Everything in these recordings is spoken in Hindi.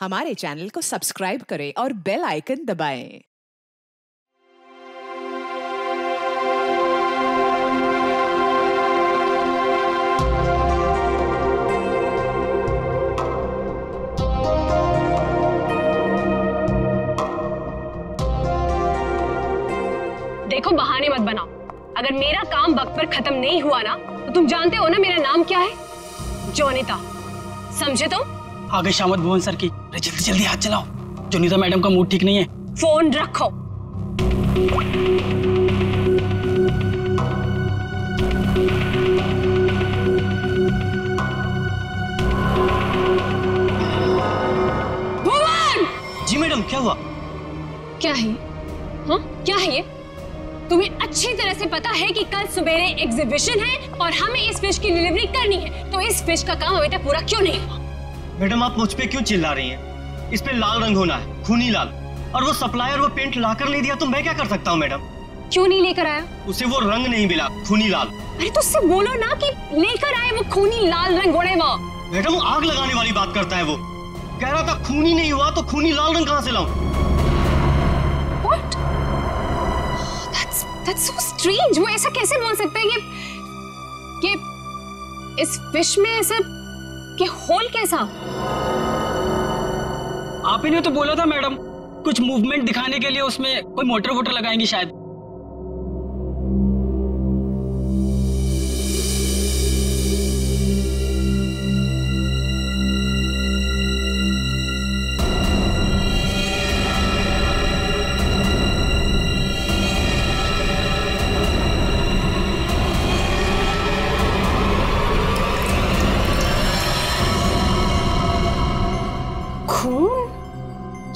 हमारे चैनल को सब्सक्राइब करें और बेल आइकन दबाएं। देखो बहाने मत बनाओ। अगर मेरा काम वक्त पर खत्म नहीं हुआ ना तो तुम जानते हो ना मेरा नाम क्या है? जोनिता, समझे तुम? आगे शामत भुवन सर की। जल्दी जल्दी हाथ चलाओ, जोनिता मैडम का मूड ठीक नहीं है। फोन रखो। भुवन! जी मैडम, क्या हुआ? क्या है? हाँ, क्या है ये? तुम्हें अच्छी तरह से पता है कि कल सवेरे एग्जीबिशन है और हमें इस फिश की डिलीवरी करनी है, तो इस फिश का काम अभी तक पूरा क्यों नहीं हुआ? मैडम, आप मुझ पे क्यों चिल्ला रही हैं? इस पे लाल रंग होना है, खूनी लाल। और वो सप्लायर वो पेंट लाकर नहीं दिया तो मैं क्या कर सकता हूँ मैडम? क्यों नहीं लेकर आया? उसे वो रंग नहीं मिला, खूनी लाल। अरे तो उससे बोलो ना कि लेकर आए वो खूनी लाल रंग। घोड़े वो मैडम, आग लगाने वाली बात करता है वो। कह रहा था खूनी नहीं हुआ तो खूनी लाल रंग कहाँ से लाऊं? What? That's so strange. वो ऐसा कैसे बोल सकता है कि इस फिश में ऐसा कि होल कैसा? आप ही ने तो बोला था मैडम, कुछ मूवमेंट दिखाने के लिए उसमें कोई मोटर वोटर लगाएंगी शायद।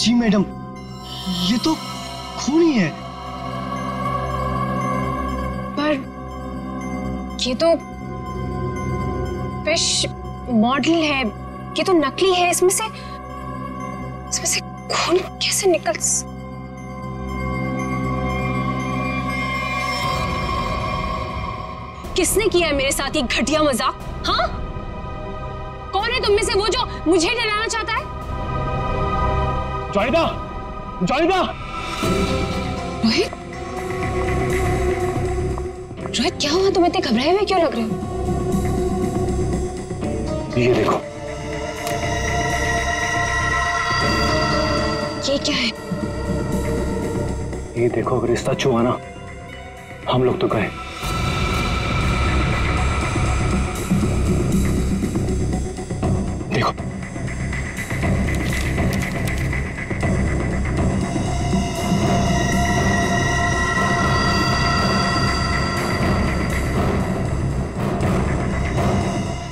जी मैडम, ये तो खून ही है। पर ये तो फिश मॉडल है, ये तो नकली है। इसमें से खून कैसे निकल? किसने किया है मेरे साथ ये घटिया मजाक? हाँ, कौन है तुम में से वो जो मुझे डराना चाहता है? जोनिता! जोनिता! रोहित, रोहित क्या हुआ? तुम इतने घबराए हुए क्यों लग रहे हो? ये देखो। ये क्या है? ये देखो, अगर रिश्ता छुआ ना, हम लोग तो गए। देखो,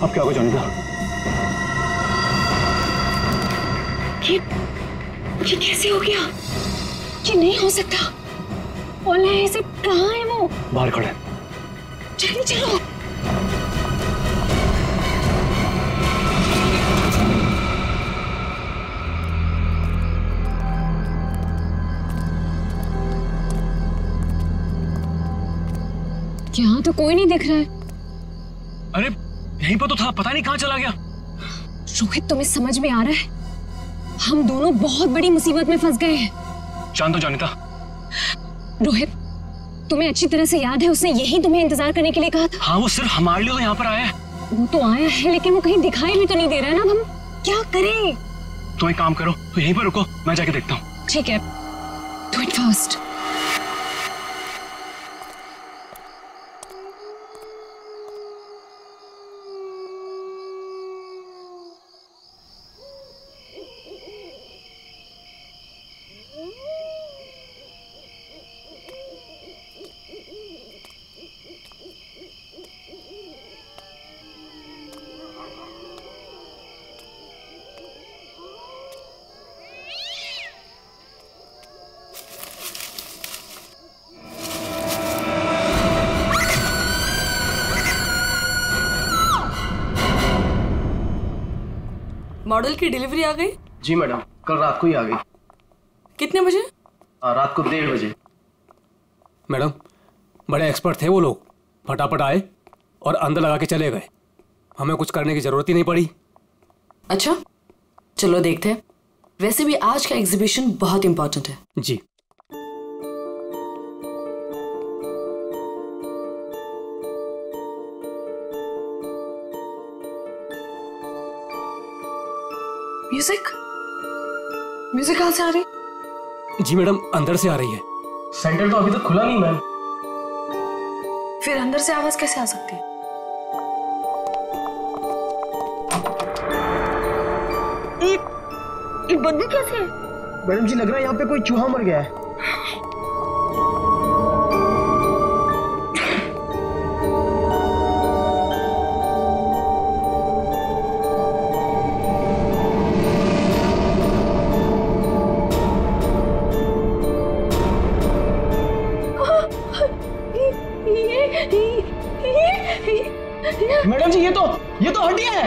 अब क्या होगा जोनिता? ये कैसे हो गया? ये नहीं हो सकता। ओला ऐसे कहाँ है वो? बाहर खड़े। जल्दी चलो। यहाँ तो कोई नहीं दिख रहा है। अरे यहीं पर तो था, पता नहीं कहाँ चला गया। रोहित, तुम्हें समझ में आ रहा है? हम दोनों बहुत बड़ी मुसीबत में फंस गए हैं। शांत हो जोनिता। रोहित, तुम्हें अच्छी तरह से याद है उसने यही तुम्हें इंतजार करने के लिए कहा था? हाँ, वो सिर्फ हमारे लिए तो यहाँ पर आया है। वो तो आया है, लेकिन वो कहीं दिखाई भी तो नहीं दे रहा है ना। हम क्या करें? तुम एक काम करो, तो यहीं पर रुको, मैं जाके देखता हूँ। ठीक है, डू इट फर्स्ट। मॉडल की डिलीवरी आ गई? जी मैडम, कल रात को ही आ गई। कितने बजे? रात को 1:30 बजे। मैडम, बड़े एक्सपर्ट थे वो लोग, फटाफट आए और अंदर लगा के चले गए। हमें कुछ करने की जरूरत ही नहीं पड़ी। अच्छा, चलो देखते हैं। वैसे भी आज का एग्जीबिशन बहुत इंपॉर्टेंट है। जी। म्यूजिक म्यूजिक कहाँ से आ रही? जी मैडम, अंदर से आ रही है। सेंटर तो अभी तक खुला नहीं मैम। फिर अंदर से आवाज कैसे आ सकती है? ये बदबू कैसे है? मैडम जी, लग रहा है यहाँ पे कोई चूहा मर गया है। मैडम जी, ये तो हड्डियां है।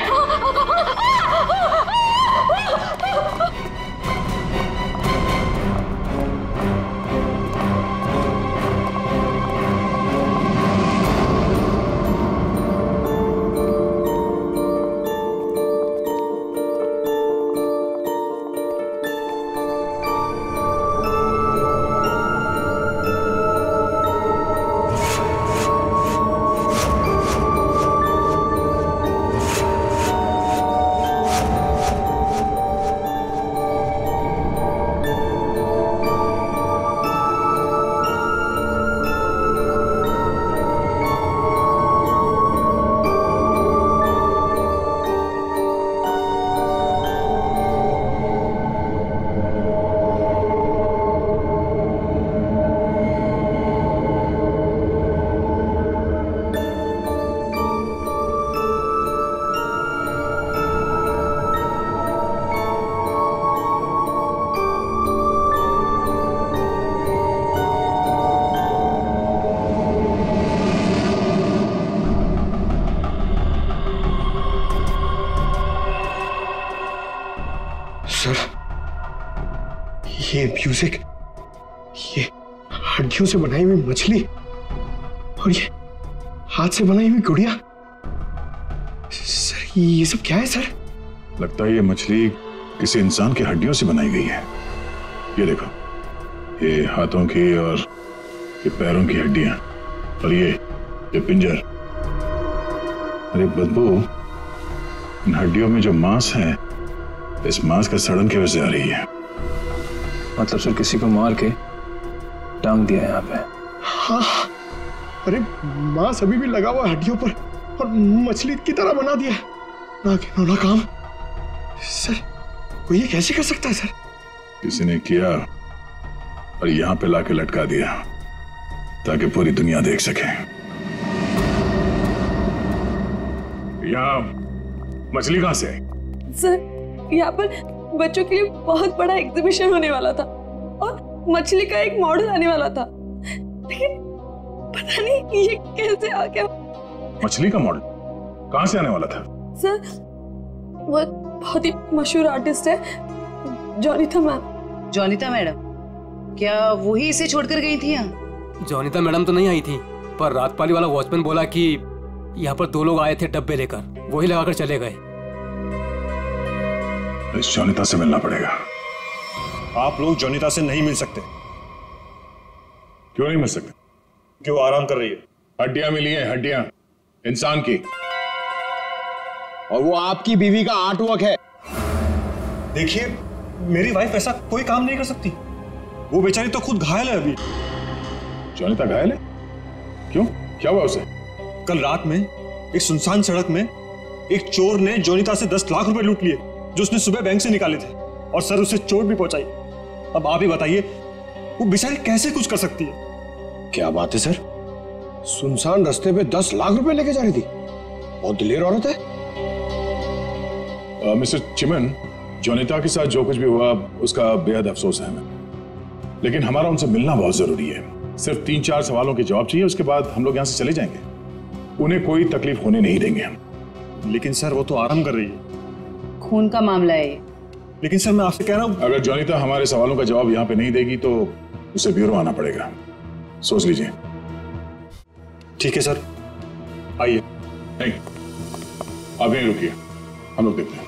सर, ये म्यूजिक, ये हड्डियों से बनाई हुई मछली और ये हाथ से बनाई हुई गुड़िया, सर ये सब क्या है सर? लगता है ये मछली किसी इंसान की हड्डियों से बनाई गई है। ये देखो, ये हाथों की और ये पैरों की हड्डियां और ये पिंजर। अरे बदबू, इन हड्डियों में जो मांस है, इस मांस का सड़न की वजह से आ रही है। मतलब सर किसी को मार के टांग दिया यहाँ पे। हाँ, अरे मांस अभी भी लगा हुआ हड्डियों पर और मछली की तरह बना दिया। ना घिनौना काम सर, कोई ये कैसे कर सकता है सर? किसी ने किया और यहाँ पे लाके लटका दिया ताकि पूरी दुनिया देख सके। यहाँ मछली कहाँ से आई? सर, यहाँ पर बच्चों के लिए बहुत बड़ा एग्जीबिशन होने वाला था और मछली का एक मॉडल आने वाला था, लेकिन पता नहीं ये कैसे आ गया। मछली का मॉडल कहाँ से आने वाला था? सर, वो बहुत ही मशहूर आर्टिस्ट है, जोनिता मैम। जोनिता मैडम, क्या वही इसे छोड़कर गई थी यहाँ? जोनिता मैडम तो नहीं आई थी, पर रात पाली वाला वॉचमैन बोला कि यहाँ पर 2 लोग आए थे डब्बे लेकर, वही लगाकर चले गए। इस जोनिता से मिलना पड़ेगा। आप लोग जोनिता से नहीं मिल सकते। क्यों नहीं मिल सकते? क्यों आराम कर रही है? हड्डियां मिली हैं, हड्डियां इंसान की, और वो आपकी बीवी का आर्टवर्क है। देखिए, मेरी वाइफ ऐसा कोई काम नहीं कर सकती। वो बेचारी तो खुद घायल है अभी। जोनिता घायल है? क्यों, क्या हुआ उसे? कल रात में एक सुनसान सड़क में एक चोर ने जोनिता से 10 लाख रुपए लूट लिए जो उसने सुबह बैंक से निकाले थे, और सर उसे चोट भी पहुंचाई। अब आप ही बताइए, वो बेचारी कैसे कुछ कर सकती है? क्या बात है सर, सुनसान रास्ते पे 10 लाख रुपए लेके जा रही थी। बहुत दिलेर औरत है। मिस्टर चिमन, जोनिता के साथ जो कुछ भी हुआ उसका बेहद अफसोस है हमें, लेकिन हमारा उनसे मिलना बहुत जरूरी है। सिर्फ 3-4 सवालों के जवाब चाहिए, उसके बाद हम लोग यहाँ से चले जाएंगे। उन्हें कोई तकलीफ होने नहीं देंगे हम। लेकिन सर, वो तो आराम कर रही है। खून का मामला है। लेकिन सर, मैं आपसे कह रहा हूँ, अगर जोनिता हमारे सवालों का जवाब यहाँ पे नहीं देगी तो उसे ब्यूरो आना पड़ेगा। सोच लीजिए। ठीक है सर, आइए। नहीं, आप यहीं रुकिए, हम लोग देखते हैं।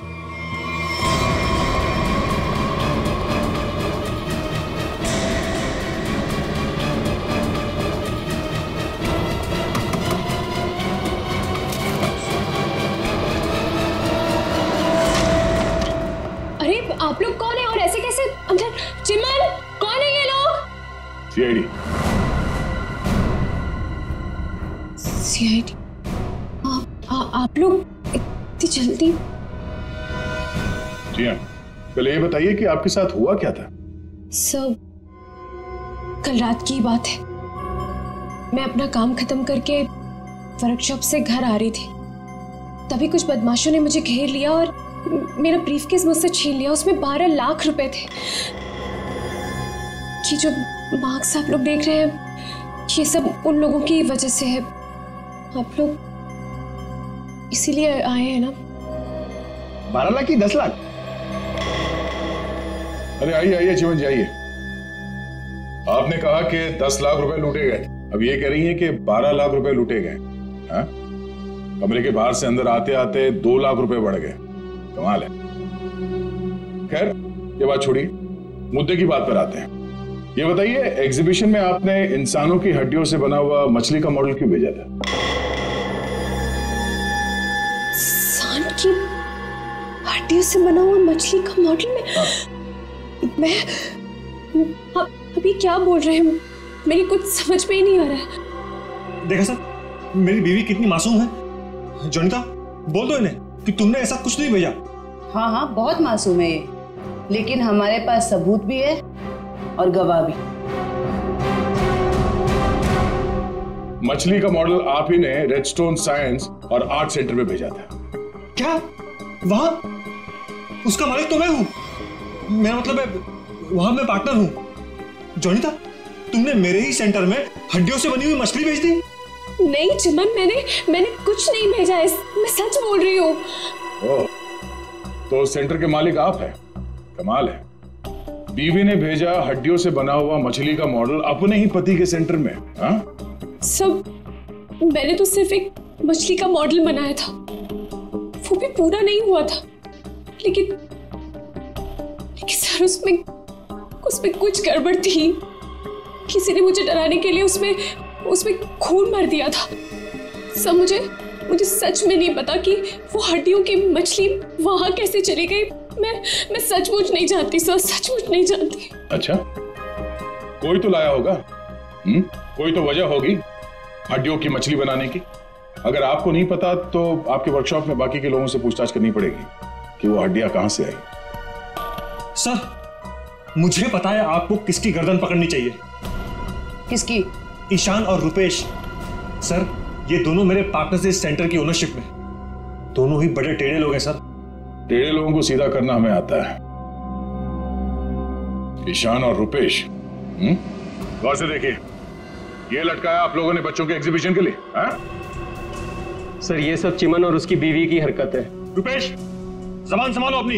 आप लोग कौन है और ऐसे कैसे अंदर? चिमन, कौन है ये लोग? सीआईडी। सीआईडी? आप लोग इतनी जल्दी? जी हाँ, पहले ये बताइए कि आपके साथ हुआ क्या था? सब कल रात की बात है। मैं अपना काम खत्म करके वर्कशॉप से घर आ रही थी, तभी कुछ बदमाशों ने मुझे घेर लिया और मेरा ब्रीफकेस मुझसे छीन लिया। उसमें 12 लाख रुपए थे। ये जो मार्क्स आप लोग देख रहे हैं, ये सब उन लोगों की वजह से है। आप लोग इसीलिए आए हैं ना? 12 लाख की 10 लाख? अरे आइए आइए चिमन जी आइए। आपने कहा कि 10 लाख रुपए लूटे गए, अब ये कह रही हैं कि 12 लाख रुपए लूटे गए। हाँ? कमरे के बाहर से अंदर आते आते 2 लाख रुपए बढ़ गए। कमाल है। खैर ये बात छोड़िए, मुद्दे की बात पर आते हैं। ये बताइए, एग्जीबिशन में आपने इंसानों की हड्डियों से बना हुआ मछली का मॉडल क्यों भेजा था? इंसान की हड्डियों से बना हुआ मछली का मॉडल में? मैं अभी क्या बोल रहे हैं? मेरी कुछ समझ में ही नहीं आ रहा है। देखा सर, मेरी बीवी कितनी मासूम है। जोनिता, बोल दो इन्हें कि तुमने ऐसा कुछ नहीं भेजा। हाँ हाँ, बहुत मासूम है ये, लेकिन हमारे पास सबूत भी है और गवाह भी। मछली का मॉडल आप ही ने रेडस्टोन साइंस और आर्ट सेंटर में भेजा था। क्या? वहां उसका मालिक तो मैं हूं। मेरा मतलब है वहां मैं पार्टनर हूं। जोनिता, तुमने मेरे ही सेंटर में हड्डियों से बनी हुई मछली भेज दी? नहीं चिमन, मैंने कुछ नहीं भेजा है, मैं सच बोल रही हूँ। ओह, तो सेंटर के मालिक आप हैं? कमाल है। बीवी ने भेजा हड्डियों से बना हुआ मछली का मॉडल अपने ही पति के सेंटर में। हाँ? सब मैंने तो सिर्फ एक मछली का मॉडल बनाया था, वो भी पूरा नहीं हुआ था। लेकिन सर उसमें कुछ गड़बड़ थी। किसी ने मुझे डराने के लिए उसमें खून भर दिया था। सब मुझे सच में नहीं पता कि वो हड्डियों की मछली वहां कैसे चली गई। मैं सचमुच नहीं जानती सर, सचमुच नहीं जानती। अच्छा, कोई तो लाया होगा। कोई तो वजह होगी हड्डियों की मछली बनाने की। अगर आपको नहीं पता तो आपके वर्कशॉप में बाकी के लोगों से पूछताछ करनी पड़ेगी कि वो हड्डियां कहां से आई। सर, मुझे पता है आपको किसकी गर्दन पकड़नी चाहिए। किसकी? ईशान और रुपेश। सर, ये दोनों मेरे पार्टनर्स इस सेंटर की ओनरशिप में। दोनों ही बड़े टेढ़े लोग हैं सर। टेढ़े लोगों को सीधा करना हमें आता है। ईशान और रुपेश, गौर से देखिए, ये लटकाया आप लोगों ने बच्चों के एग्जीबिशन के लिए। हाँ? सर, ये सब चिमन और उसकी बीवी की हरकत है। रुपेश, जबान संभालो अपनी।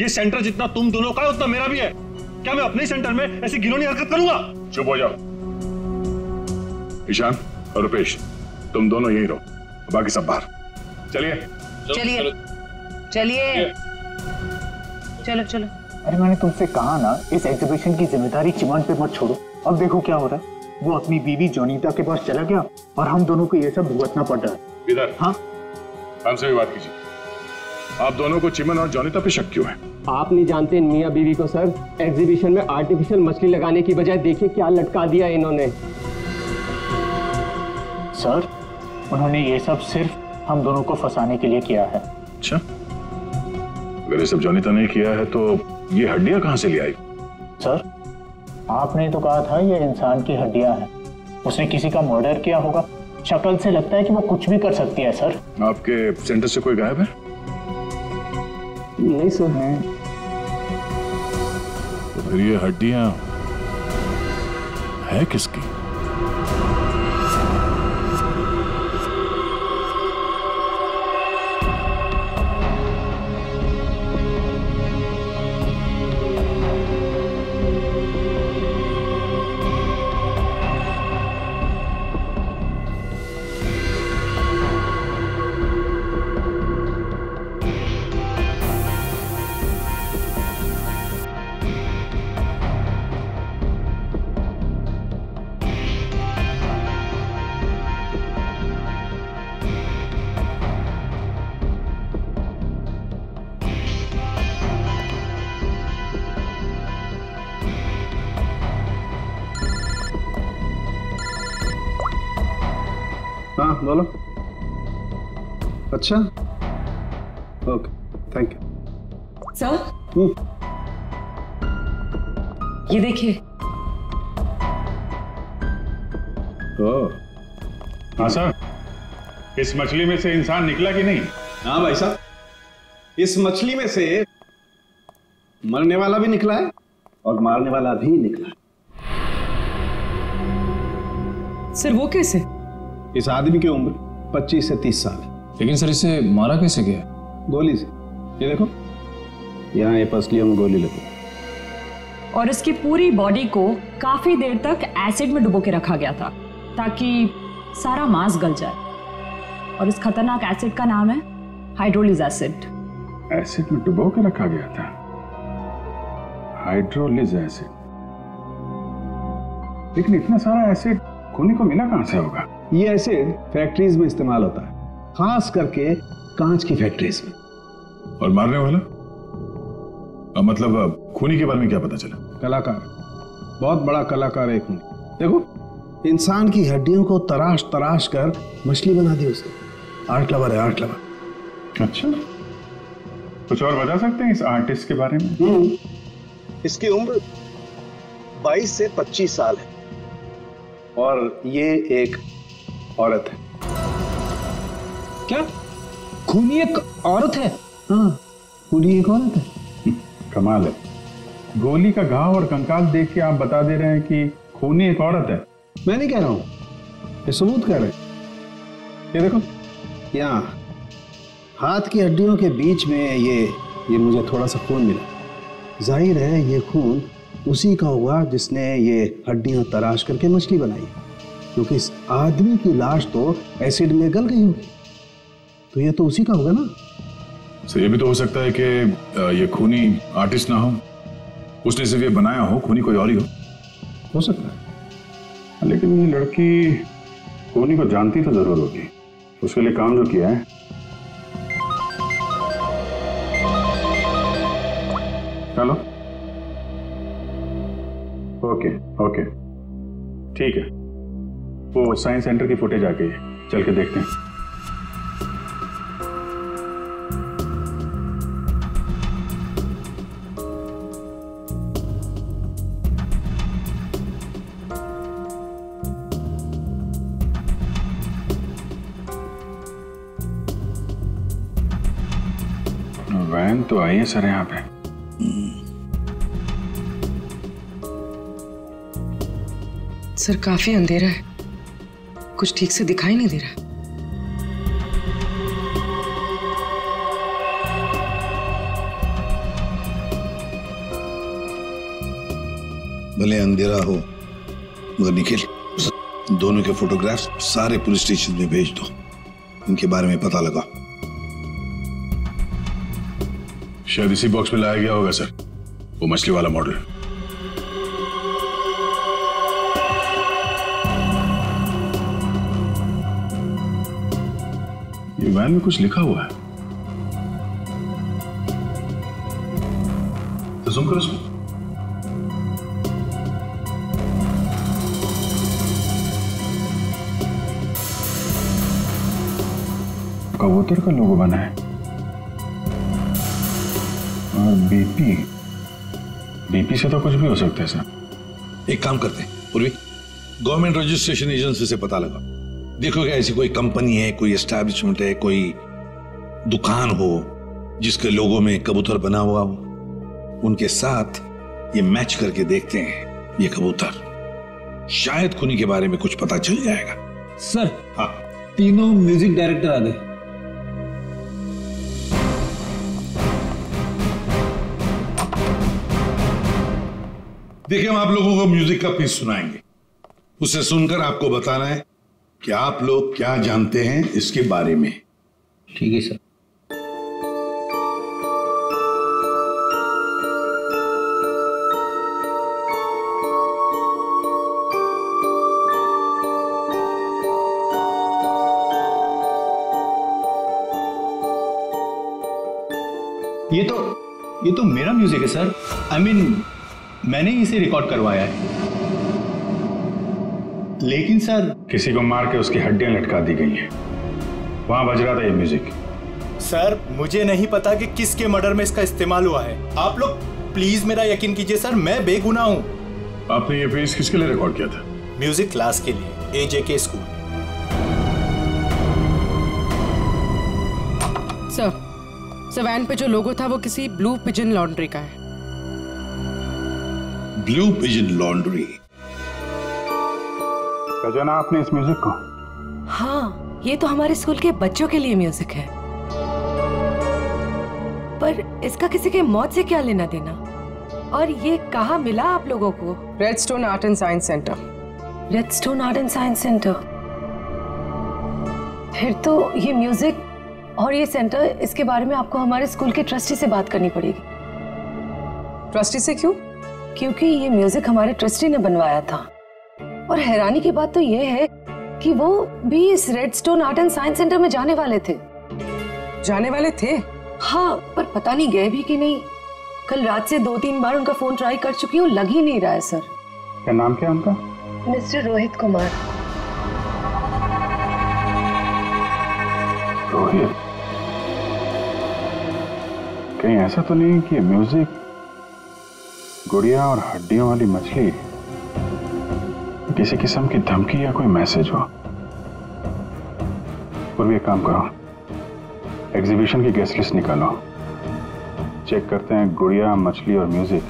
ये सेंटर जितना तुम दोनों का है उतना मेरा भी है। क्या मैं अपने सेंटर में ऐसी घिनौनी हरकत करूंगा? चुप हो जाओ। ईशान और रुपेश, तुम दोनों यहीं रहो, बाकी सब बाहर। चलिए चलिए चलिए, चलो चलो। अरे मैंने तुमसे कहा ना, इस एग्जीबिशन की जिम्मेदारी चिमन पे मत छोड़ो। अब देखो क्या हो रहा है। वो अपनी बीवी जोनीता के पास चला गया और हम दोनों को ये सब भुगतना पड़ रहा है। इधर। हाँ, हमसे भी बात कीजिए। आप दोनों को चिमन और जोनीता पे शक क्यों है? आप नहीं जानते मियां बीवी को सर। एग्जीबिशन में आर्टिफिशियल मछली लगाने की बजाय देखिए क्या लटका दिया इन्होंने। सर, उन्होंने ये सब सिर्फ हम दोनों को फंसाने के लिए किया है। अच्छा, अगर ये सब जोनीता ने किया है तो ये हड्डियां कहां से ले आई? सर, आपने तो कहा था ये इंसान की हड्डियां हैं। उसने किसी का मर्डर किया होगा। शक्ल से लगता है कि वो कुछ भी कर सकती है। सर, आपके सेंटर से कोई गायब है? नहीं सर। तो फिर ये हड्डियां है किसकी? बोलो। अच्छा, ओके, थैंक यू। सर, ये देखिए। हाँ सर, इस मछली में से इंसान निकला कि नहीं? हाँ भाई साहब, इस मछली में से मरने वाला भी निकला है और मारने वाला भी निकला है। सर वो कैसे? इस आदमी की उम्र 25 से 30 साल है। लेकिन सर इसे मारा कैसे गया? गोली से। ये देखो, यहाँ ये पसलियों में गोली लगी। और इसकी पूरी बॉडी को काफी देर तक एसिड में डुबो के रखा गया था ताकि सारा मांस गल जाए। और इस खतरनाक एसिड का नाम है हाइड्रोलिज एसिड। एसिड में डुबो के रखा गया था? हाइड्रोलिज एसिड। लेकिन इतना सारा एसिड खूनी को मिला कहां से होगा? ये एसिड फैक्ट्रीज में इस्तेमाल होता है, खास करके कांच की फैक्ट्रीज में। और मारने वाला? मतलब खूनी के बारे में क्या पता चला? कलाकार, बहुत बड़ा कलाकार है खूनी। देखो, इंसान की हड्डियों को तराश तराश कर मछली बना दी उसने। आर्ट लवर है, आर्ट लवर। अच्छा, कुछ और बता सकते हैं इस आर्टिस्ट के बारे में? इसकी उम्र 22 से 25 साल है और ये एक औरत है। क्या खूनी एक औरत है? हाँ, खूनी एक औरत है। कमाल है, गोली का घाव और कंकाल देख के आप बता दे रहे हैं कि खूनी एक औरत है। मैं नहीं कह रहा हूं, ये सबूत कह रहे हैं। ये देखो, यहाँ हाथ की हड्डियों के बीच में ये मुझे थोड़ा सा खून मिला। जाहिर है ये खून उसी का होगा जिसने ये हड्डियां तराश करके मछली बनाई, क्योंकि इस आदमी की लाश तो एसिड में गल गई होगी, तो ये तो उसी का होगा ना। सर, ये भी तो हो सकता है कि ये खूनी आर्टिस्ट ना हो, उसने सिर्फ ये बनाया हो, खूनी कोई और ही हो सकता है। लेकिन ये लड़की खूनी को जानती तो जरूर होगी, उसके लिए काम जो किया है। चलो, ओके ओके, ठीक है, वो साइंस सेंटर की फुटेज आ गई है, चल के देखते हैं। वैन तो आई है सर यहाँ पे। सर काफी अंधेरा है, कुछ ठीक से दिखाई नहीं दे रहा। भले अंधेरा हो मगर निखिल, दोनों के फोटोग्राफ्स सारे पुलिस स्टेशन में भेज दो, इनके बारे में पता लगा। शायद इसी बॉक्स में लाया गया होगा सर, वो मछली वाला मॉडल। ये वैन में कुछ लिखा हुआ है, तो जूम करो उसमें। कबूतर का लोगो बना है और बीपी से तो कुछ भी हो सकता है सर। एक काम करते हैं पूर्वी, गवर्नमेंट रजिस्ट्रेशन एजेंसी से पता लगा, देखो क्या ऐसी कोई कंपनी है, कोई एस्टैब्लिशमेंट है, कोई दुकान हो जिसके लोगो में कबूतर बना हुआ हो, उनके साथ ये मैच करके देखते हैं ये कबूतर, शायद खूनी के बारे में कुछ पता चल जाएगा। सर, हाँ, तीनों म्यूजिक डायरेक्टर आ गए। देखिए, हम आप लोगों को म्यूजिक का पीस सुनाएंगे, उसे सुनकर आपको बताना है कि आप लोग क्या जानते हैं इसके बारे में। ठीक है सर। ये तो मेरा म्यूजिक है सर। I mean, मैंने इसे रिकॉर्ड करवाया है। लेकिन सर, किसी को मार के उसकी हड्डियां लटका दी गई हैं। वहां बज रहा था ये म्यूजिक। सर मुझे नहीं पता कि किसके मर्डर में इसका इस्तेमाल हुआ है। आप लोग प्लीज मेरा यकीन कीजिए सर, मैं बेगुनाह हूँ। आपने ये पीस किसके लिए रिकॉर्ड किया था? म्यूजिक क्लास के लिए, AJK स्कूल। सर वैन पे जो लोगो था वो किसी ब्लू पिजन लॉन्ड्री का है। Blue pigeon laundry? जाना आपने इस म्यूजिक को? हाँ, ये तो हमारे स्कूल के बच्चों के लिए म्यूजिक है, पर इसका किसी के मौत से क्या लेना देना? और ये कहाँ मिला आप लोगों को? Redstone art and science centre. Redstone art and science centre? फिर तो ये म्यूजिक और ये सेंटर, इसके बारे में आपको हमारे स्कूल के ट्रस्टी से बात करनी पड़ेगी। ट्रस्टी से क्यों? क्योंकि ये म्यूजिक हमारे ट्रस्टी ने बनवाया था, और हैरानी की बात तो ये है कि वो भी इस redstone art and science centre में जाने वाले थे। जाने वाले थे? हाँ, पर पता नहीं गए भी कि नहीं। कल रात से 2-3 बार उनका फोन ट्राई कर चुकी हूँ, लग ही नहीं रहा है सर। क्या नाम क्या उनका? मिस्टर रोहित कुमार। रोहित? कहीं ऐसा तो नहीं कि म्यूजिक, गुड़िया और हड्डियों वाली मछली किसी किस्म की धमकी या कोई मैसेज हो? और भी एक काम करो, एग्जीबिशन की गेस्ट लिस्ट निकालो, चेक करते हैं गुड़िया, मछली और म्यूजिक,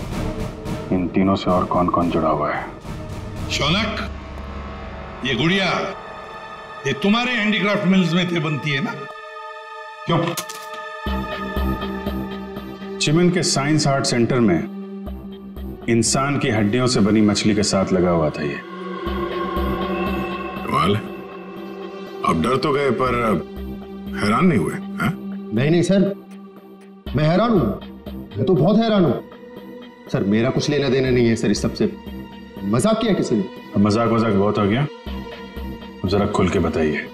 इन तीनों से और कौन कौन जुड़ा हुआ है। शौनक, ये गुड़िया ये तुम्हारे हैंडीक्राफ्ट मिल्स में थे बनती है ना? क्यों? चिमन के साइंस आर्ट सेंटर में इंसान की हड्डियों से बनी मछली के साथ लगा हुआ था ये। कमाल है, अब डर तो गए पर हैरान नहीं हुए? नहीं नहीं सर, मैं हैरान हूं, मैं तो बहुत हैरान हूं सर। मेरा कुछ लेना देना नहीं है सर इस सबसे। मजाक किया किसी ने? अब मजाक बहुत हो गया, अब जरा खुल के बताइए।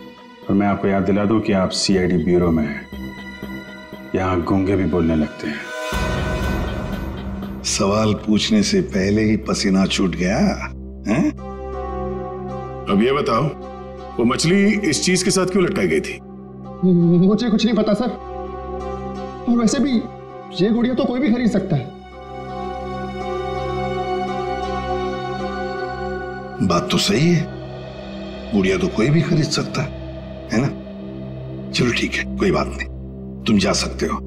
और मैं आपको याद दिला दूं कि आप CID ब्यूरो में हैं, यहां गूंगे भी बोलने लगते हैं। सवाल पूछने से पहले ही पसीना छूट गया हैं? अब ये बताओ, वो मछली इस चीज के साथ क्यों लटकाई गई थी? मुझे कुछ नहीं पता सर, और वैसे भी ये गुड़िया तो कोई भी खरीद सकता है। बात तो सही है, गुड़िया तो कोई भी खरीद सकता है ना? चलो ठीक है, कोई बात नहीं, तुम जा सकते हो।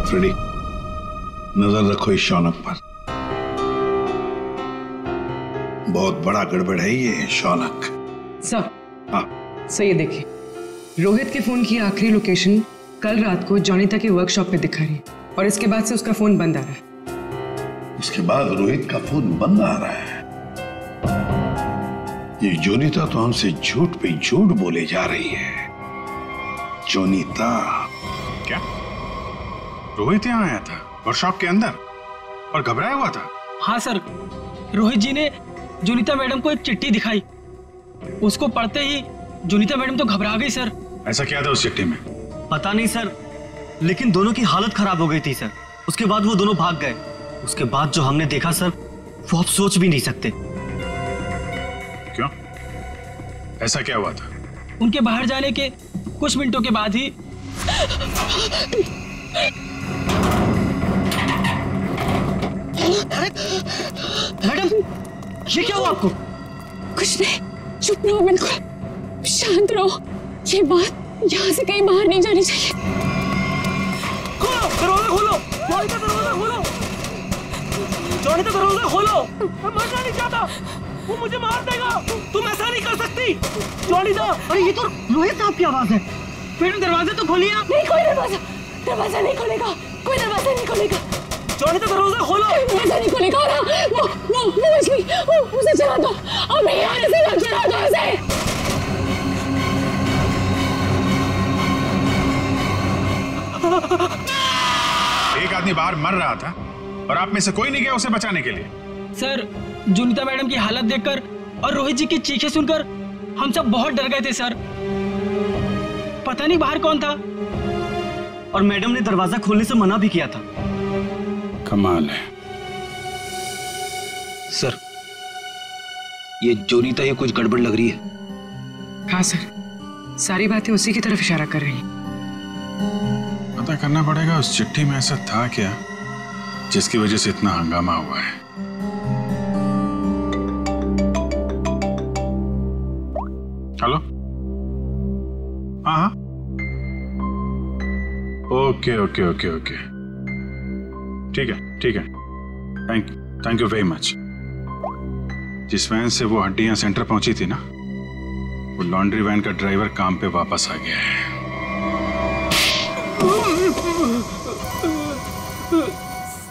फ्रेडी, नजर रखो इस शौनक पर, बहुत बड़ा गड़बड़ है ये शौनक। सर, हाँ सर ये देखिए, रोहित के फोन की आखिरी लोकेशन कल रात को जॉनिता के वर्कशॉप पे दिखा रही है, और इसके बाद से उसका फोन बंद आ रहा है। उसके बाद रोहित का फोन बंद आ रहा है? ये जोनीता तो हमसे झूठ पे झूठ बोले जा रही है। जोनीता? क्या रोहित यहाँ आया था वर्कशॉप के अंदर और घबराया हुआ था? हाँ सर, रोहित जी ने जोनीता मैडम को एक चिट्ठी दिखाई, उसको पढ़ते ही जोनीता मैडम तो घबरा गई सर। ऐसा क्या था उस चिट्ठी में? पता नहीं सर, लेकिन दोनों की हालत खराब हो गई थी सर। उसके बाद वो दोनों भाग गए। उसके बाद जो हमने देखा सर, वो आप सोच भी नहीं सकते। क्यों? ऐसा क्या हुआ था? उनके बाहर जाने के कुछ मिनटों के बाद ही मैडम, ये क्या हुआ आपको? कुछ नहीं, चुप रहो, बिल्कुल शांत रहो। ये बात यहाँ से कहीं बाहर नहीं जानी चाहिए। खोलो दरवाजा, खोलो जॉनी का दरवाजा खोलो, जॉनी का दरवाजा खोलो। मैं मरना नहीं चाहता, वो मुझे मार देगा, तुम ऐसा नहीं कर सकती जॉनी दा। अरे ये तो रोहित साहब की आवाज है। मैडम दरवाजा तो खोलिए आप। नहीं, कोई दरवाजा नहीं खोलेगा, कोई दरवाजा नहीं खोलेगा। जॉनी का दरवाजा खोलो। दरवाजा नहीं खोलेगा। वो मछली, उसे चला दो, और मैं यहाँ से चला दो उसे। एक आदमी बाहर मर रहा था और आप में से कोई नहीं गया उसे बचाने के लिए? सर, जोनीता मैडम की हालत देखकर और रोहित जी की चीखें सुनकर हम सब बहुत डर गए थे सर। पता नहीं बाहर कौन था, और मैडम ने दरवाजा खोलने से मना भी किया था। कमाल है सर, ये जोनीता ये कुछ गड़बड़ लग रही है। हाँ सर, सारी बातें उसी की तरफ इशारा कर रही हैं। पता करना पड़ेगा उस चिट्ठी में ऐसा था क्या जिसकी वजह से इतना हंगामा हुआ है। हेलो, हाँ, ओके ओके ओके ओके, ठीक है ठीक है, थैंक यू वेरी मच। जिस वैन से वो हड्डियां सेंटर पहुंची थी ना, वो लॉन्ड्री वैन का ड्राइवर काम पे वापस आ गया है।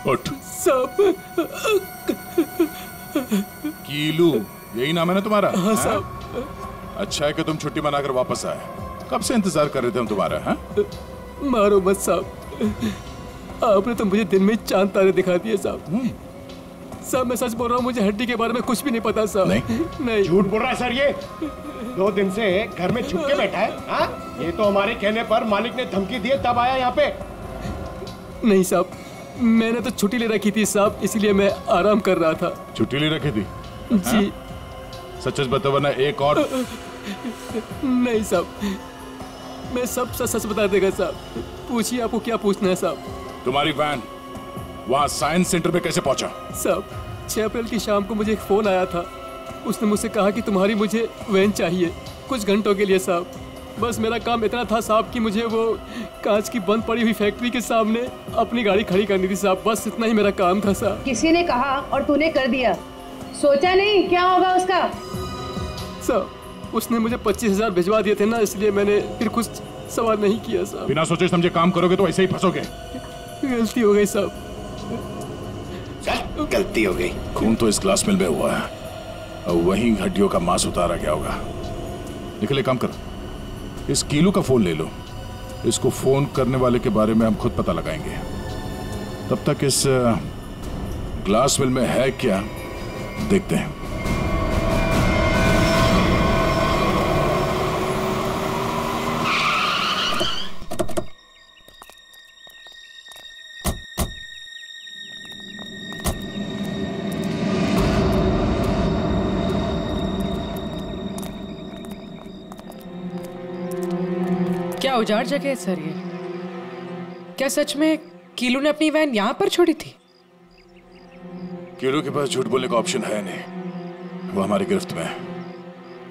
उठ। साहब, कीलू यही नाम है ना तुम्हारा? हाँ साहब। अच्छा है कि तुम छुट्टी मनाकर वापस आए। कब से इंतजार कर रहे थे हम तुम्हारा? हाँ? मारो मत साहब, आपने तो मुझे दिन में चांद तारे दिखा दिए साहब। साहब मैं सच बोल रहा हूँ, मुझे हड्डी के बारे में कुछ भी नहीं पता साहब। नहीं झूठ बोल रहा है सर, ये 2 दिन से घर में छुप के बैठा है। हाँ? ये तो हमारे कहने पर मालिक ने धमकी दी तब आया यहाँ पे। नहीं साहब, मैंने तो छुट्टी ले रखी थी साहब, इसलिए मैं आराम कर रहा था। छुट्टी ले रखी थी? जी। सच बता वरना एक और। नहीं साहब, मैं सब सच बता देगा साहब। पूछिए आपको क्या पूछना है साहब। तुम्हारी वैन वहाँ साइंस सेंटर में कैसे पहुंचा? साहब 6 अप्रैल की शाम को मुझे एक फोन आया था। उसने मुझसे कहा कि तुम्हारी मुझे वैन चाहिए कुछ घंटों के लिए साहब। बस मेरा काम इतना था साहब कि मुझे वो कांच की बंद पड़ी हुई फैक्ट्री के सामने अपनी गाड़ी खड़ी करनी थी साहब। बस इतना ही मेरा काम था साहब। किसी ने कहा और तूने कर दिया, सोचा नहीं क्या होगा उसका? साहब उसने मुझे 25,000 भिजवा दिए थे ना, इसलिए मैंने फिर कुछ सवाल नहीं किया साहब। बिना सोचे समझे काम करोगे तो ऐसे ही फंसोगे। गलती हो गई साहब। गलती हो गई। खून तो इस ग्लास मिल में हुआ है और वहीं हड्डियों का मांस उतारा गया होगा। निकले, काम करो, इस कीलू का फोन ले लो। इसको फोन करने वाले के बारे में हम खुद पता लगाएंगे। तब तक इस ग्लास मिल में है क्या देखते हैं। क्या उजाड़ जगह है सर ये? क्या सच में कीलू ने अपनी वैन यहाँ पर छोड़ी थी? कीलू के पास झूठ बोलने का ऑप्शन है नहीं। वो हमारी गिरफ्त में है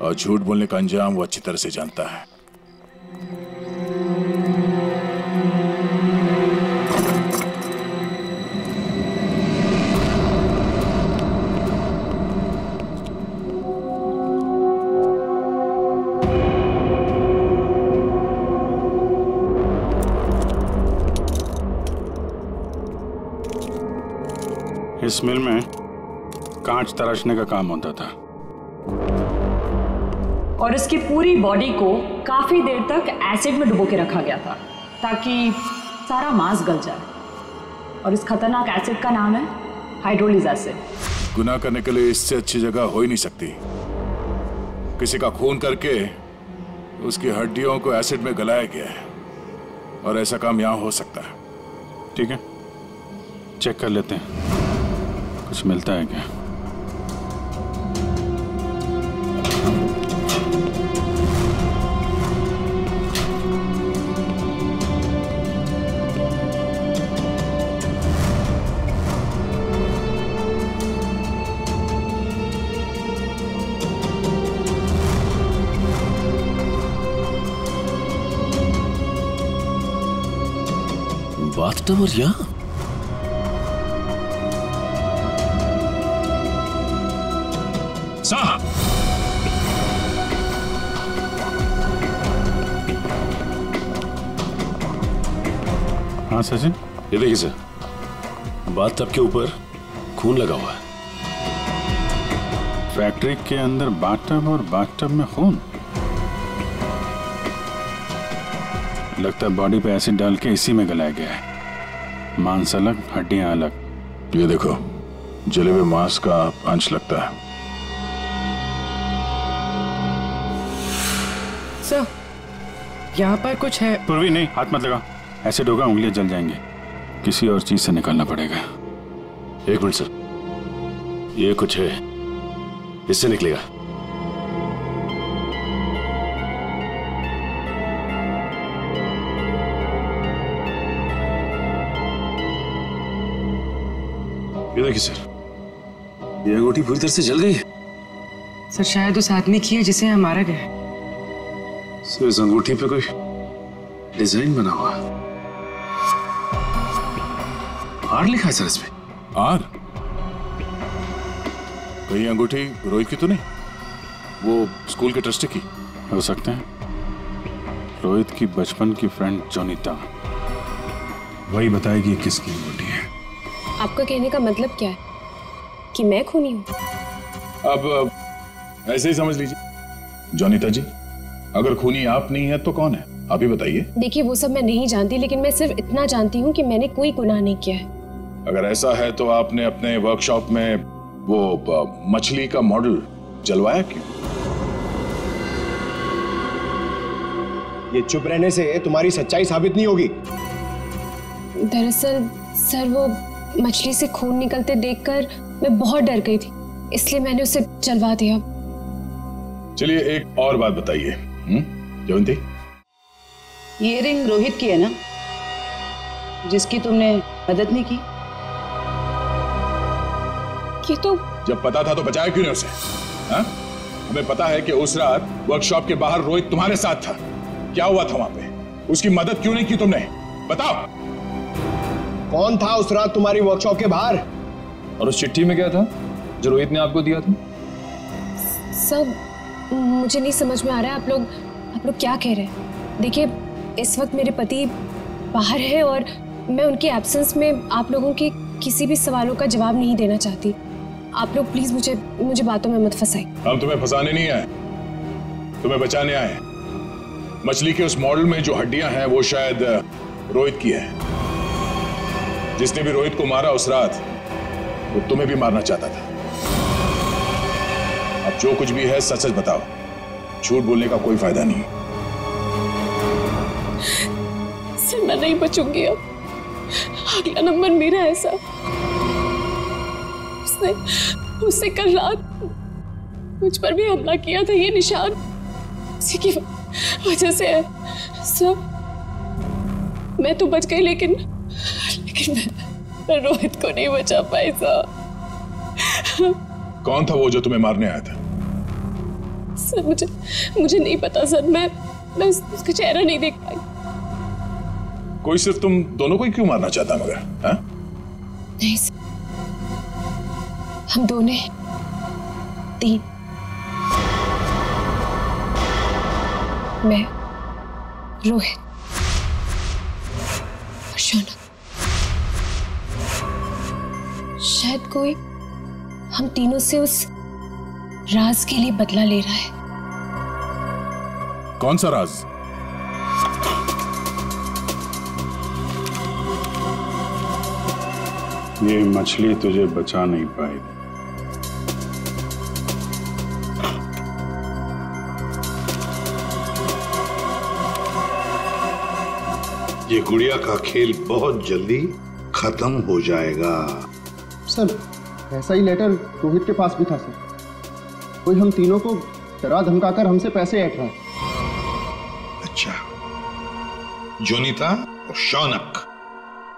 और झूठ बोलने का अंजाम वो अच्छी तरह से जानता है। इस मिल में कांच तराशने का काम होता था और इसकी पूरी बॉडी को काफी देर तक एसिड में डुबो के रखा गया था ताकि सारा मांस गल जाए। और इस खतरनाक एसिड का नाम है हाइड्रोलिज एसिड। गुनाह करने के लिए इससे अच्छी जगह हो ही नहीं सकती। किसी का खून करके उसकी हड्डियों को एसिड में गलाया गया है और ऐसा काम यहां हो सकता है। ठीक है, चेक कर लेते हैं कुछ मिलता है क्या। बाथटब और यहाँ साहब, हाँ सचिन, ये देखिए सर, बाथटब के ऊपर खून लगा हुआ है। फैक्ट्री के अंदर बाथटब और बाथटब में खून। लगता है बॉडी पे एसिड डाल के इसी में गलाया गया है। मांस अलग, हड्डियां अलग। ये देखो, जले हुए मांस का अंश लगता है। सर, यहाँ पर कुछ है। पूर्वी नहीं, हाथ मत लगा। एसिड होगा, उंगलियां जल जाएंगे। किसी और चीज से निकालना पड़ेगा। एक मिनट सर, ये कुछ है, इससे निकलेगा। ये देखिए सर, ये अंगूठी पूरी तरह से जल गई है। सर शायद उस आदमी की है जिसे यहाँ मारा गया है। सर इस अंगूठी पे कोई डिजाइन बना हुआ है। आर लिखा है सर इसमें। आर? कहीं अंगूठी रोहित की तो नहीं? वो स्कूल के ट्रस्टी की हो सकते हैं। रोहित की बचपन की फ्रेंड जोनीता, वही बताएगी किसकी अंगूठी है। आपका कहने का मतलब क्या है कि मैं खूनी हूँ? अब ऐसे ही समझ लीजिए। जोनीता जी, अगर खूनी आप नहीं है तो कौन है, आप ही बताइए। देखिए वो सब मैं नहीं जानती, लेकिन मैं सिर्फ इतना जानती हूँ कि मैंने कोई गुनाह नहीं किया है। अगर ऐसा है तो आपने अपने वर्कशॉप में वो मछली का मॉडल जलवाया क्यों? ये चुप रहने से तुम्हारी सच्चाई साबित नहीं होगी। दरअसल सर, वो मछली से खून निकलते देखकर मैं बहुत डर गई थी, इसलिए मैंने उसे जलवा दिया। चलिए एक और बात बताइए जयंती, ये रिंग रोहित की है ना, जिसकी तुमने मदद नहीं की? ये तो जब पता था तो बचाया क्यों नहीं उसे? हा? हमें पता है कि उस रात वर्कशॉप के बाहर रोहित तुम्हारे साथ था। क्या हुआ था वहां पे? उसकी मदद क्यों नहीं की तुमने? बताओ। कौन था उस रात तुम्हारी वर्कशॉप के बाहर? और उस चिट्ठी में क्या था जो रोहित ने आपको दिया था? सब मुझे नहीं समझ में आ रहा है। आप लोग क्या कह रहे हैं? देखिए इस वक्त मेरे पति बाहर है और मैं उनके एब्सेंस में आप लोगों के किसी भी सवालों का जवाब नहीं देना चाहती। आप लोग प्लीज मुझे बातों में मत फंसाइए। हम तुम्हें फंसाने नहीं आए, तुम्हें बचाने आए। मछली के उस मॉडल में जो हड्डियां हैं वो शायद रोहित की है। जिसने भी रोहित को मारा उस रात वो तुम्हें भी मारना चाहता था। अब जो कुछ भी है सच सच बताओ, झूठ बोलने का कोई फायदा नहीं। सर मैं नहीं बचूंगी अब, अगला नंबर मेरा है सर। उसने कल रात मुझ पर भी हमला किया था। ये निशान उसी की वजह से है सर। मैं तो बच गई, लेकिन मैं रोहित को नहीं बचा पाई सर। कौन था वो जो तुम्हें मारने आया था? सर मुझे नहीं पता सर। मैं उसका चेहरा नहीं देख पाई। कोई सिर्फ तुम दोनों को ही क्यों मारना चाहता मगर? हा? नहीं सर, हम दोनों 3। मैं, रोहित और शौनक। शायद कोई हम तीनों से उस राज के लिए बदला ले रहा है। कौन सा राज? ये मछली तुझे बचा नहीं पाई। ये गुड़िया का खेल बहुत जल्दी खत्म हो जाएगा। सर ऐसा ही लेटर रोहित के पास भी था सर। कोई हम तीनों को डरा धमकाकर हमसे पैसे ऐंठ रहा है। अच्छा, जोनीता और शौनक,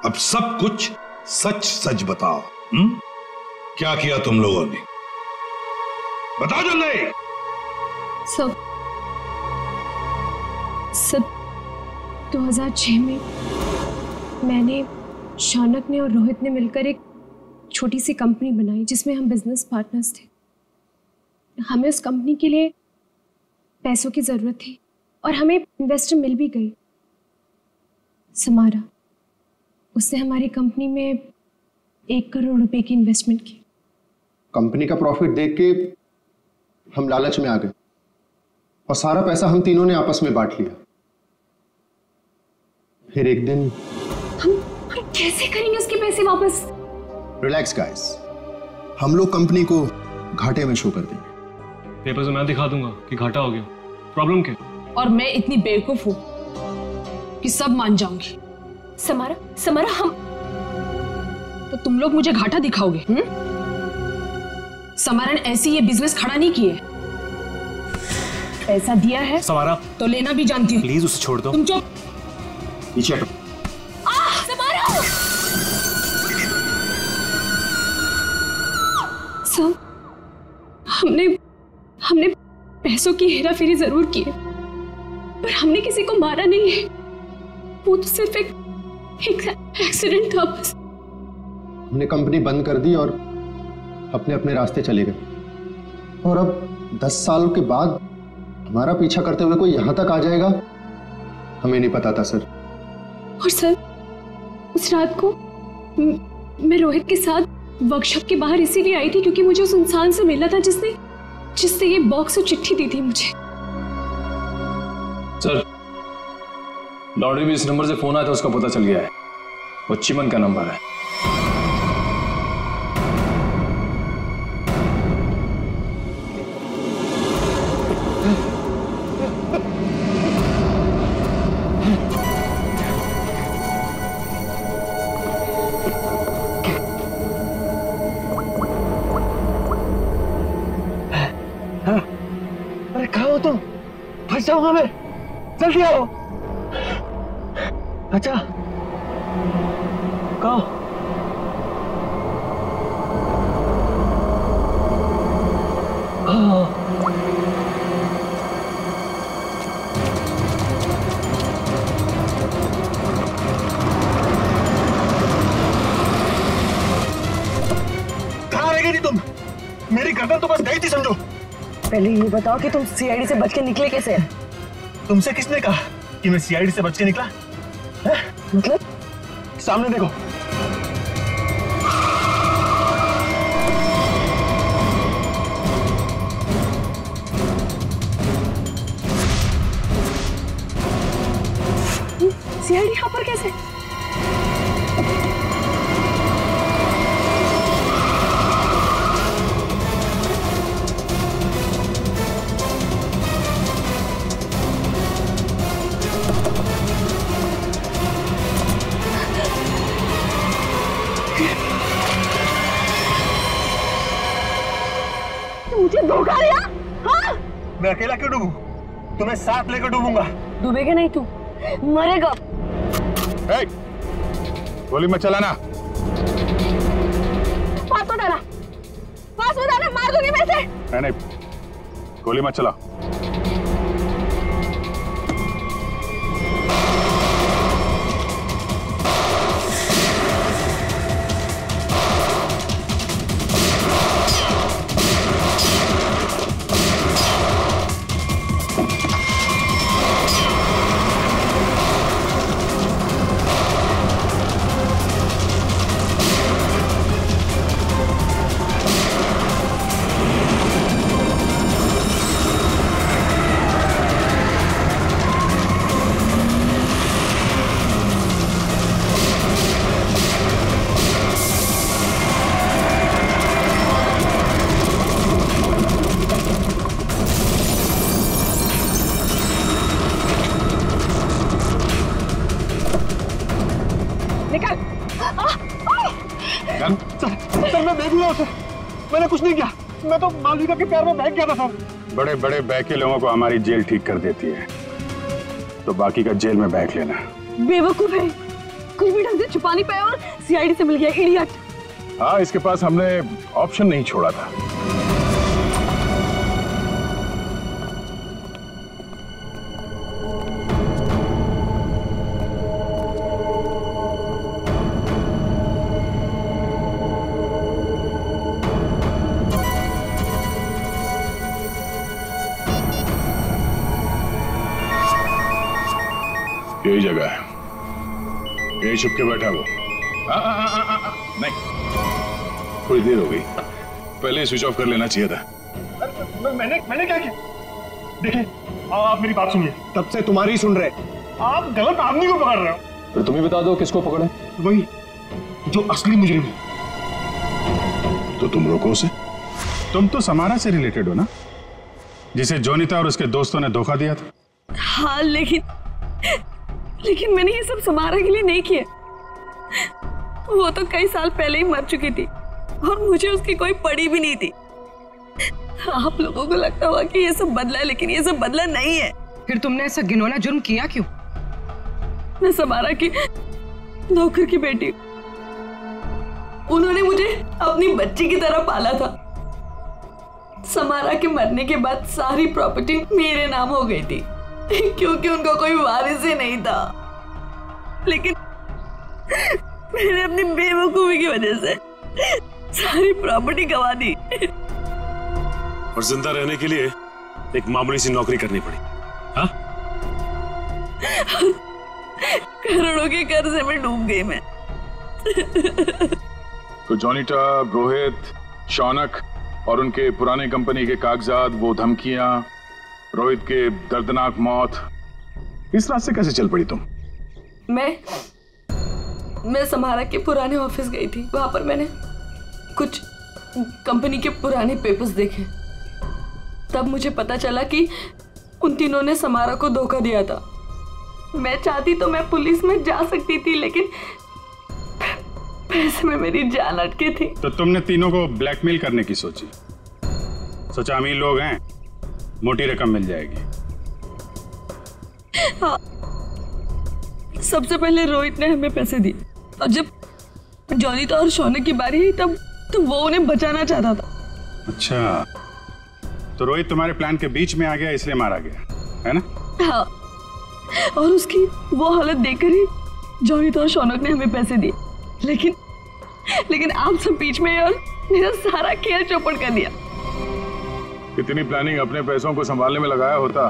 अब सब कुछ सच सच बताओ। क्या किया तुम लोगों ने? बताओ जल्दी। सब 2006 में मैंने, शौनक ने और रोहित ने मिलकर एक छोटी सी कंपनी बनाई जिसमें हम बिजनेस पार्टनर्स थे। हमें उस कंपनी के लिए पैसों की जरूरत थी और हमें इन्वेस्टर मिल भी गई, समारा। उसने हमारी कंपनी में 1 करोड़ रुपए की इन्वेस्टमेंट की। कंपनी का प्रॉफिट देख के हम लालच में आ गए और सारा पैसा हम तीनों ने आपस में बांट लिया। फिर एक दिन हम कैसे करेंगे उसके पैसे वापस? रिलैक्स गाइस, हम लोग कंपनी को घाटे में शो कर देंगे। पेपर से मैं दिखा दूंगा कि घाटा हो गया। प्रॉब्लम क्या? और मैं इतनी बेवकूफ हूं कि सब मान जाऊंगी। समारा, समारा, हम तो तुम लोग मुझे घाटा दिखाओगे? समारा ने ऐसे ये बिजनेस खड़ा नहीं किए, पैसा दिया है समारा तो लेना भी जानती हूँ। प्लीज उसे छोड़ दो। तुम चुप। पीछे हटो। समारा! सर, हमने पैसों की हेराफेरी जरूर की है, पर हमने किसी को मारा नहीं है। वो तो सिर्फ एक एक्सीडेंट था बस। हमने कंपनी बंद कर दी और अपने अपने रास्ते चले गए। और अब 10 साल के बाद हमारा पीछा करते हुए कोई यहां तक आ जाएगा, हमें नहीं पता था सर। और सर, उस रात को मैं रोहित के साथ वर्कशॉप के बाहर इसीलिए आई थी क्योंकि मुझे उस इंसान से मिलना था जिसने ये बॉक्स और चिट्ठी दी थी मुझे। सर, लॉन्ड्री में इस नंबर से फोन आया था, उसका पता चल गया है। वो चिमन का नंबर है। अरे कहाँ हो तुम? फंस जाऊंगा मैं, जल्दी आओ। अच्छा कहाँ? कहाँ रह गई थी तुम? मेरी गर्दन तो बस गई थी समझो। पहले ये बताओ कि तुम सीआईडी से बच के निकले कैसे? तुमसे किसने कहा कि मैं सीआईडी से बच के निकला? मतलब? सामने देखो। सीआईडी यहाँ पर कैसे? मुझे धोखा दिया? हाँ? मैं अकेला क्यों डूबूं? तुम्हें साथ लेकर डूबूंगा। डूबेगा नहीं, तू मरेगा। गोली मत चलाना। पास हो जाना, मार दूंगी मैं इसे। नहीं, गोली मत चला। सर मैं देख लिया उसे, मैंने कुछ नहीं किया। मैं तो मालविका के प्यार में बहक गया था सर। बड़े बड़े बहके लोगों को हमारी जेल ठीक कर देती है, तो बाकी का जेल में बहक लेना। बेवकूफ है, कुछ भी ढंग से छुपा नहीं पाया और सीआईडी से मिल गया, इडियट। हाँ, इसके पास हमने ऑप्शन नहीं छोड़ा था। यही जगह है, यही छुप के बैठा वो। नहीं, थोड़ी देर हो गई, पहले स्विच ऑफ कर लेना चाहिए था। मैंने क्या किया? देखिए, आप मेरी बात सुनिए, तब से तुम्हारी सुन रहे, आप गलत आदमी को पकड़ रहे हो। तो तुम ही बता दो किसको पकड़े? वही जो असली मुजरिम है। तो तुम रोको उसे। तुम तो समारा से रिलेटेड हो ना, जिसे जोनीता और उसके दोस्तों ने धोखा दिया था। हाँ, लेकिन लेकिन मैंने ये सब समारा के लिए नहीं किया। वो तो कई साल पहले ही मर चुकी थी और मुझे उसकी कोई पड़ी भी नहीं थी। आप लोगों को लगता होगा कि ये सब बदला है, लेकिन ये सब बदला नहीं है। फिर तुमने ऐसा घिनौना जुर्म किया क्यों? मैं समारा की नौकर की बेटी, उन्होंने मुझे अपनी बच्ची की तरह पाला था। समारा के मरने के बाद सारी प्रॉपर्टी मेरे नाम हो गई थी क्योंकि उनका कोई वारिस ही नहीं था। लेकिन मैंने अपनी बेवकूफी की वजह से सारी प्रॉपर्टी गंवा दी और जिंदा रहने के लिए एक मामूली सी नौकरी करनी पड़ी। हाँ? करोड़ों के कर्जे में डूब गई मैं। तो जॉनीटा, रोहित, शौनक और उनके पुराने कंपनी के कागजात, वो धमकियां, रोहित के दर्दनाक मौत, इस रास्ते कैसे चल पड़ी तुम? मैं समारा के पुराने ऑफिस गई थी। वहां पर मैंने कुछ कंपनी के पुराने पेपर्स देखे। तब मुझे पता चला कि उन तीनों ने समारा को धोखा दिया था। मैं चाहती तो मैं पुलिस में जा सकती थी, लेकिन पैसे में मेरी जान अटकी थी। तो तुमने तीनों को ब्लैकमेल करने की सोची? सोचा अमीर लोग हैं, मोटी रकम मिल जाएगी। हाँ, सबसे पहले रोहित ने हमें पैसे दिए और जब जॉनीता और शौनक की बारी आई तब वो उन्हें बचाना चाहता था। अच्छा, तो रोहित तुम्हारे प्लान के बीच में आ गया, इसलिए मारा गया, है ना? हाँ, और उसकी वो हालत देखकर ही जॉनीता और शौनक ने हमें पैसे दिए। लेकिन आप सब बीच में और मेरा सारा खेल चौपट कर दिया। इतनी प्लानिंग अपने पैसों को संभालने में लगाया होता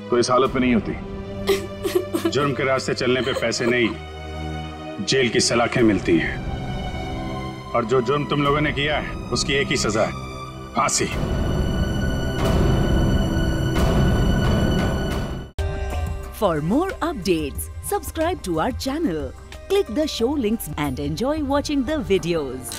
तो इस हालत में नहीं होती। जुर्म के रास्ते चलने पे पैसे नहीं, जेल की सलाखें मिलती हैं। और जो जुर्म तुम लोगों ने किया है उसकी एक ही सजा है, फांसी। For more updates, subscribe to our channel, click the show links and enjoy watching the videos.